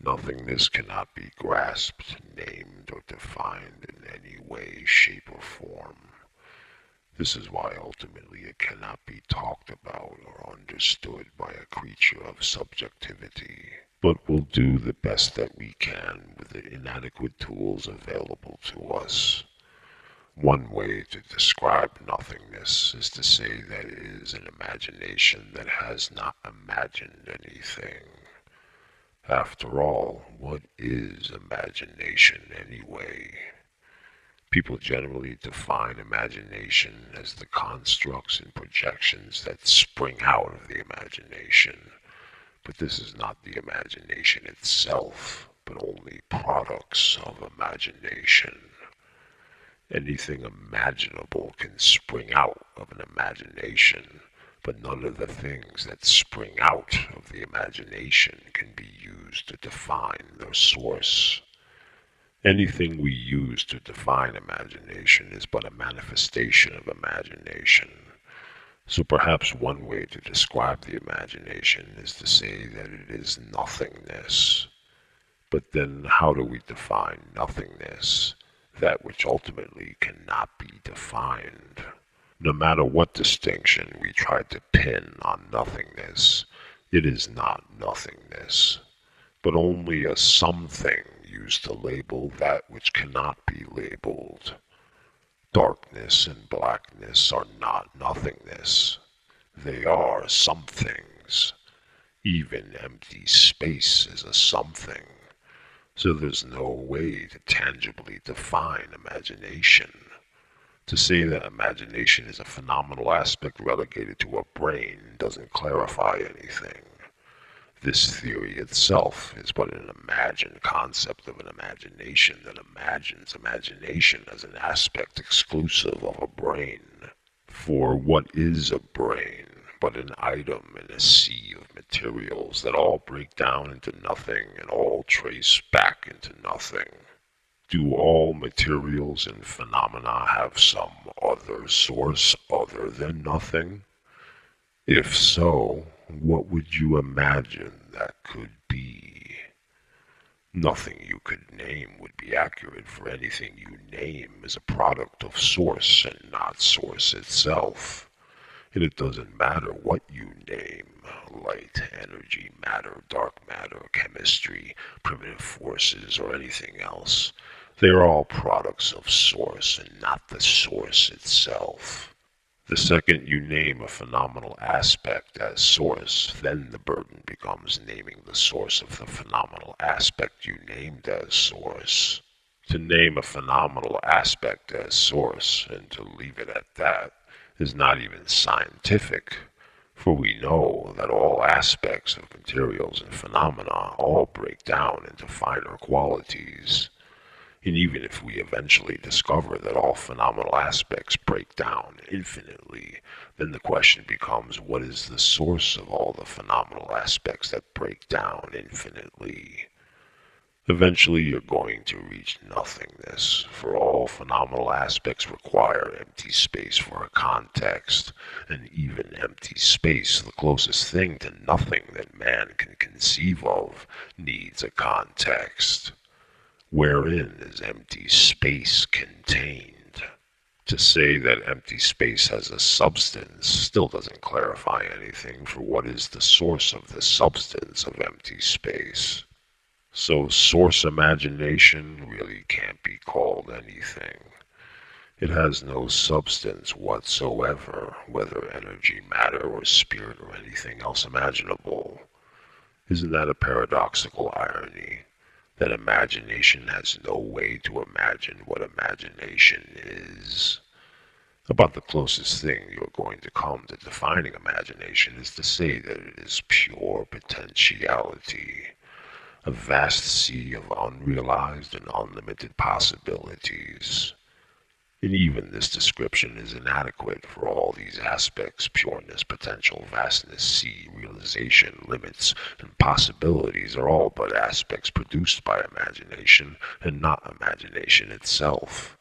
Nothingness cannot be grasped, named, or defined in any way, shape, or form. This is why ultimately it cannot be talked about or understood by a creature of subjectivity. But we'll do the best that we can with the inadequate tools available to us. One way to describe nothingness is to say that it is an imagination that has not imagined anything. After all, what is imagination anyway? People generally define imagination as the constructs and projections that spring out of the imagination, but this is not the imagination itself, but only products of imagination. Anything imaginable can spring out of an imagination, but none of the things that spring out of the imagination can be used to define their source. Anything we use to define imagination is but a manifestation of imagination. So perhaps one way to describe the imagination is to say that it is nothingness. But then how do we define nothingness? That which ultimately cannot be defined. No matter what distinction we try to pin on nothingness, it is not nothingness, but only a something used to label that which cannot be labeled. Darkness and blackness are not nothingness. They are somethings. Even empty space is a something. So there's no way to tangibly define imagination. To say that imagination is a phenomenal aspect relegated to a brain doesn't clarify anything. This theory itself is but an imagined concept of an imagination that imagines imagination as an aspect exclusive of a brain. For what is a brain but an item in a sea of materials that all break down into nothing and all trace back into nothing? Do all materials and phenomena have some other source other than nothing? If so, what would you imagine that could be? Nothing you could name would be accurate, for anything you name is a product of source and not source itself. And it doesn't matter what you name: light, energy, matter, dark matter, chemistry, primitive forces, or anything else. They are all products of source and not the source itself. The second you name a phenomenal aspect as source, then the burden becomes naming the source of the phenomenal aspect you named as source. To name a phenomenal aspect as source, and to leave it at that, is not even scientific, for we know that all aspects of materials and phenomena all break down into finer qualities. And even if we eventually discover that all phenomenal aspects break down infinitely, then the question becomes, what is the source of all the phenomenal aspects that break down infinitely? Eventually you're going to reach nothingness, for all phenomenal aspects require empty space for a context, and even empty space, the closest thing to nothing that man can conceive of, needs a context. Wherein is empty space contained? To say that empty space has a substance still doesn't clarify anything, for what is the source of the substance of empty space? So source imagination really can't be called anything. It has no substance whatsoever, whether energy, matter, or spirit, or anything else imaginable. Isn't that a paradoxical irony? That imagination has no way to imagine what imagination is. About the closest thing you're going to come to defining imagination is to say that it is pure potentiality, a vast sea of unrealized and unlimited possibilities. And even this description is inadequate, for all these aspects: pureness, potential, vastness, sea, realization, limits, and possibilities are all but aspects produced by imagination and not imagination itself.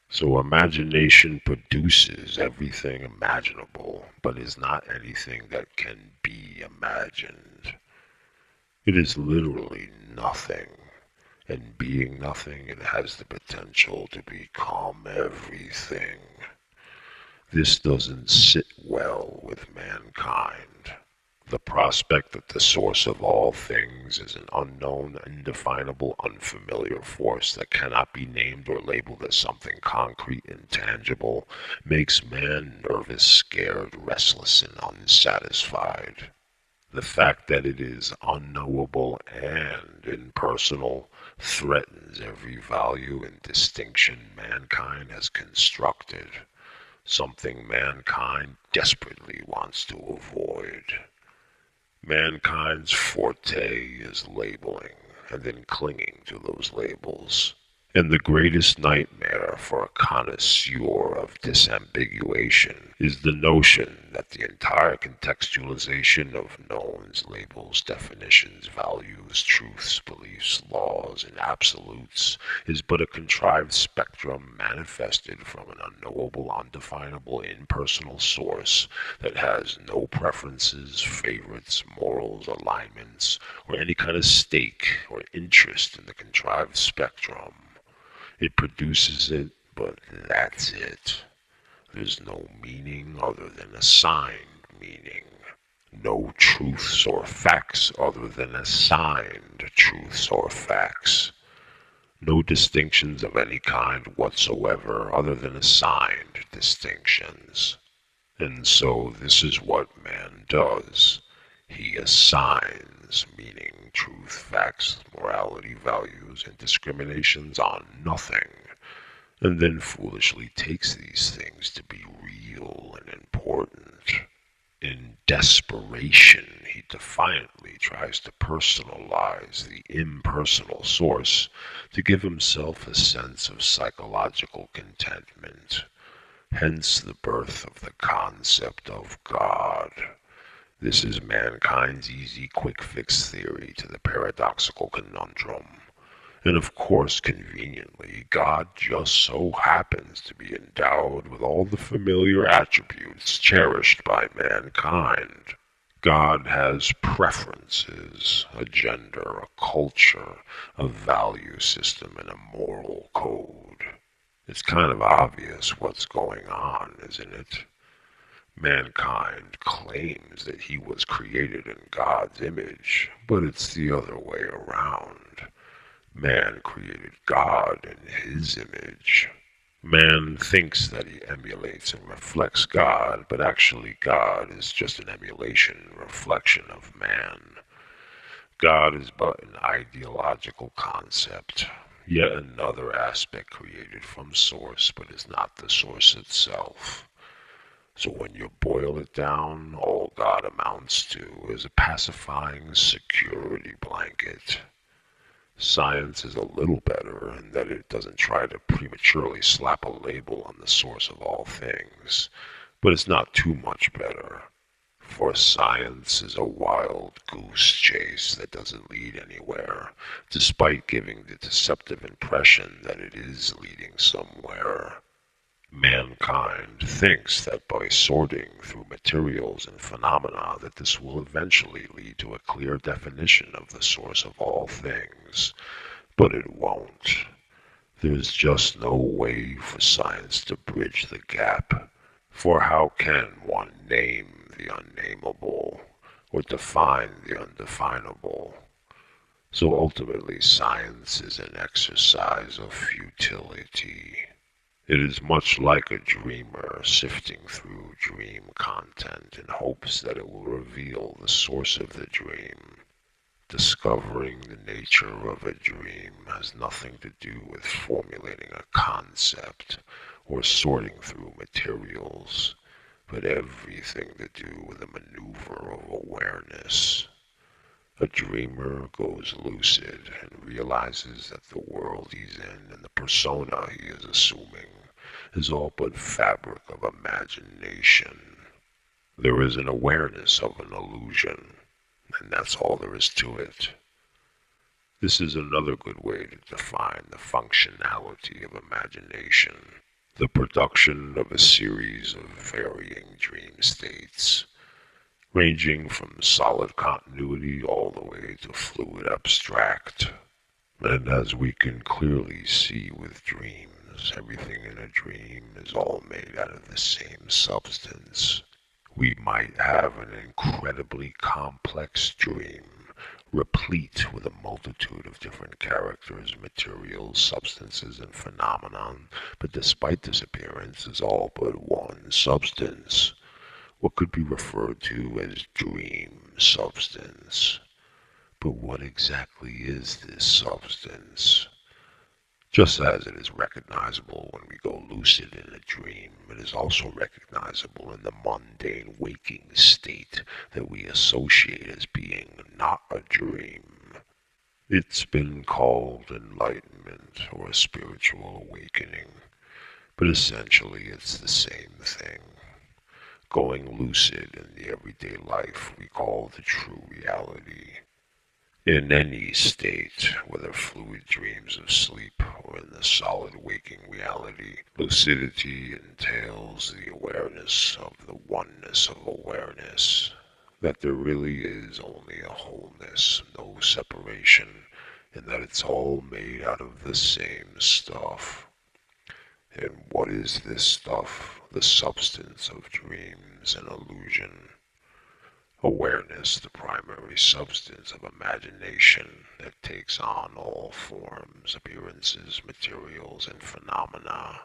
So imagination produces everything imaginable, but is not anything that can be imagined. It is literally nothing. And being nothing, it has the potential to become everything. This doesn't sit well with mankind. The prospect that the source of all things is an unknown, indefinable, unfamiliar force that cannot be named or labeled as something concrete and tangible makes man nervous, scared, restless, and unsatisfied. The fact that it is unknowable and impersonal threatens every value and distinction mankind has constructed, something mankind desperately wants to avoid. Mankind's forte is labeling and then clinging to those labels. And the greatest nightmare for a connoisseur of disambiguation is the notion that the entire contextualization of knowns, labels, definitions, values, truths, beliefs, laws, and absolutes is but a contrived spectrum manifested from an unknowable, undefinable, impersonal source that has no preferences, favorites, morals, alignments, or any kind of stake or interest in the contrived spectrum. It produces it, but that's it. There's no meaning other than assigned meaning. No truths or facts other than assigned truths or facts. No distinctions of any kind whatsoever other than assigned distinctions. And so this is what man does. He assigns meaning, truth, facts, morality, values, and discriminations on nothing, and then foolishly takes these things to be real and important. In desperation, he defiantly tries to personalize the impersonal source to give himself a sense of psychological contentment. Hence the birth of the concept of God. This is mankind's easy, quick-fix theory to the paradoxical conundrum. And of course, conveniently, God just so happens to be endowed with all the familiar attributes cherished by mankind. God has preferences, a gender, a culture, a value system, and a moral code. It's kind of obvious what's going on, isn't it? Mankind claims that he was created in God's image, but it's the other way around. Man created God in his image. Man thinks that he emulates and reflects God, but actually God is just an emulation and reflection of man. God is but an ideological concept, yet another aspect created from source, but is not the source itself. So when you boil it down, all God amounts to is a pacifying security blanket. Science is a little better in that it doesn't try to prematurely slap a label on the source of all things, but it's not too much better. For science is a wild goose chase that doesn't lead anywhere, despite giving the deceptive impression that it is leading somewhere. Mankind thinks that by sorting through materials and phenomena that this will eventually lead to a clear definition of the source of all things, but it won't. There's just no way for science to bridge the gap. For how can one name the unnameable or define the undefinable? So ultimately science is an exercise of futility. It is much like a dreamer sifting through dream content in hopes that it will reveal the source of the dream. Discovering the nature of a dream has nothing to do with formulating a concept or sorting through materials, but everything to do with a maneuver of awareness. A dreamer goes lucid and realizes that the world he's in and the persona he is assuming is all but fabric of imagination. There is an awareness of an illusion, and that's all there is to it. This is another good way to define the functionality of imagination, the production of a series of varying dream states, ranging from solid continuity all the way to fluid abstract. And as we can clearly see with dreams, everything in a dream is all made out of the same substance. We might have an incredibly complex dream, replete with a multitude of different characters, materials, substances, and phenomenon, but despite this appearance is all but one substance, what could be referred to as dream substance. But what exactly is this substance? Just as it is recognizable when we go lucid in a dream, it is also recognizable in the mundane waking state that we associate as being not a dream. It's been called enlightenment or a spiritual awakening, but essentially it's the same thing. Going lucid in the everyday life we call the true reality. In any state, whether fluid dreams of sleep or in the solid waking reality, lucidity entails the awareness of the oneness of awareness, that there really is only a wholeness, no separation, and that it's all made out of the same stuff. And what is this stuff? The substance of dreams and illusion. Awareness, the primary substance of imagination that takes on all forms, appearances, materials, and phenomena.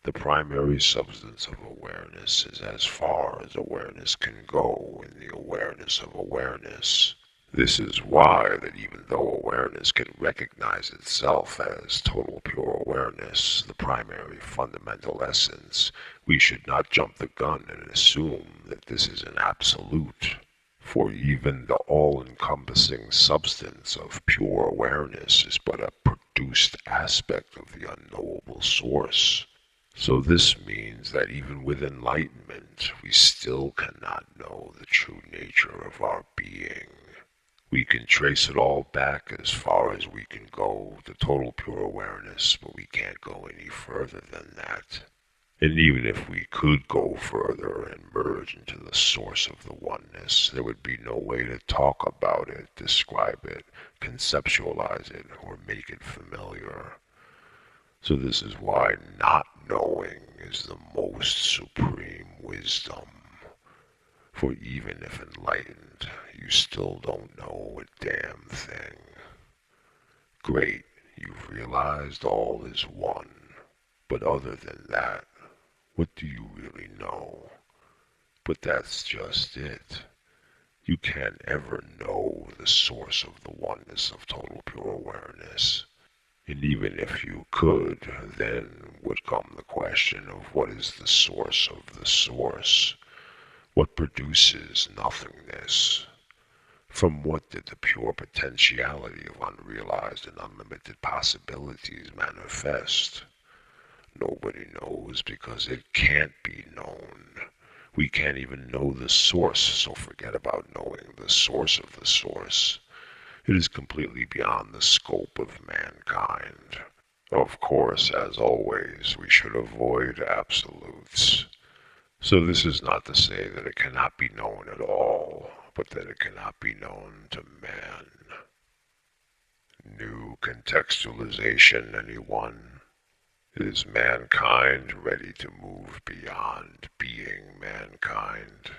The primary substance of awareness is as far as awareness can go in the awareness of awareness. This is why that even though awareness can recognize itself as total pure awareness, the primary fundamental essence, we should not jump the gun and assume that this is an absolute. For even the all-encompassing substance of pure awareness is but a produced aspect of the unknowable source. So this means that even with enlightenment, we still cannot know the true nature of our being. We can trace it all back as far as we can go to total pure awareness, but we can't go any further than that. And even if we could go further and merge into the source of the oneness, there would be no way to talk about it, describe it, conceptualize it, or make it familiar. So this is why not knowing is the most supreme wisdom. For even if enlightened, you still don't know a damn thing. Great, you've realized all is one. But other than that, what do you really know? But that's just it. You can't ever know the source of the oneness of total pure awareness. And even if you could, then would come the question of what is the source of the source? What produces nothingness? From what did the pure potentiality of unrealized and unlimited possibilities manifest? Nobody knows because it can't be known. We can't even know the source, so forget about knowing the source of the source. It is completely beyond the scope of mankind. Of course, as always, we should avoid absolutes. So this is not to say that it cannot be known at all, but that it cannot be known to man. New contextualization, anyone? Is mankind ready to move beyond being mankind,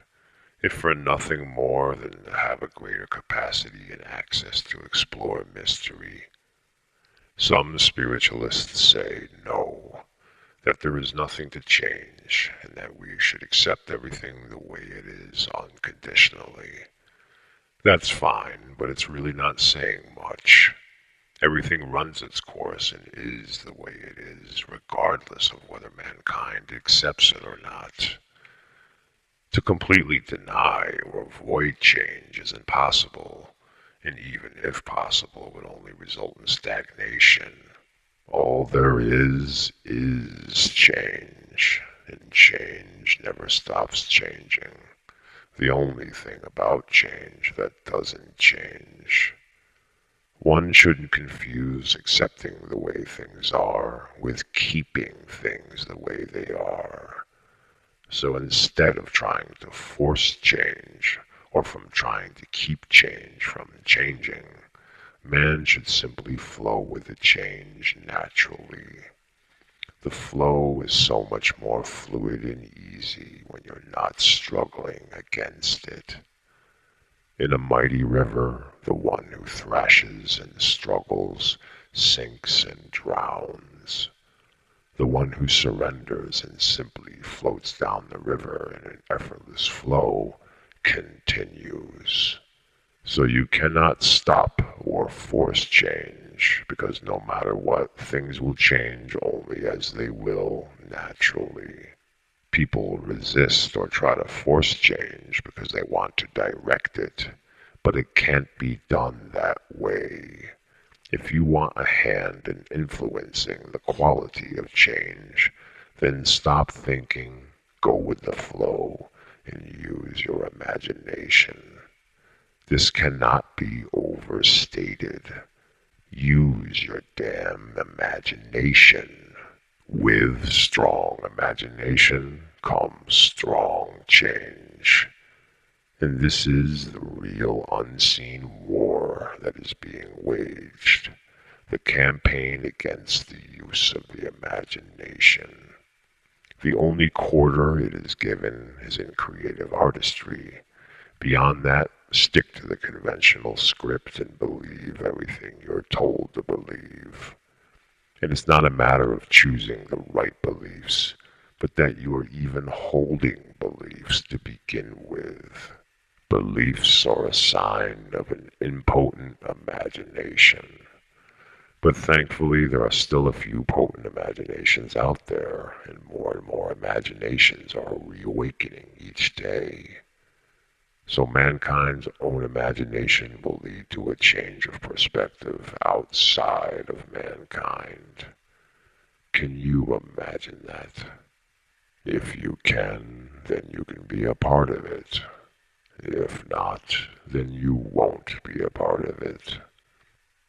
if for nothing more than to have a greater capacity and access to explore mystery? Some spiritualists say no, that there is nothing to change, and that we should accept everything the way it is unconditionally. That's fine, but it's really not saying much. Everything runs its course and is the way it is, regardless of whether mankind accepts it or not. To completely deny or avoid change is impossible, and even if possible, would only result in stagnation. All there is change, and change never stops changing. The only thing about change that doesn't change. One shouldn't confuse accepting the way things are with keeping things the way they are. So instead of trying to force change, or from trying to keep change from changing, man should simply flow with the change naturally. The flow is so much more fluid and easy when you're not struggling against it. In a mighty river, the one who thrashes and struggles sinks and drowns. The one who surrenders and simply floats down the river in an effortless flow continues. So you cannot stop or force change, because no matter what, things will change only as they will naturally. People resist or try to force change because they want to direct it, but it can't be done that way. If you want a hand in influencing the quality of change, then stop thinking, go with the flow, and use your imagination. This cannot be overstated. Use your damn imagination. With strong imagination comes strong change. And this is the real unseen war that is being waged. The campaign against the use of the imagination. The only quarter it is given is in creative artistry. Beyond that, stick to the conventional script and believe everything you're told to believe. And it's not a matter of choosing the right beliefs, but that you are even holding beliefs to begin with. Beliefs are a sign of an impotent imagination. But thankfully, there are still a few potent imaginations out there, and more imaginations are reawakening each day. So mankind's own imagination will lead to a change of perspective outside of mankind. Can you imagine that? If you can, then you can be a part of it. If not, then you won't be a part of it.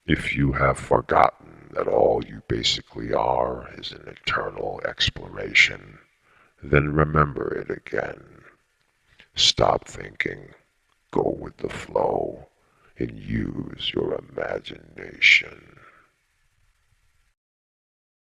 If you have forgotten that all you basically are is an eternal exploration, then remember it again. Stop thinking, go with the flow, and use your imagination.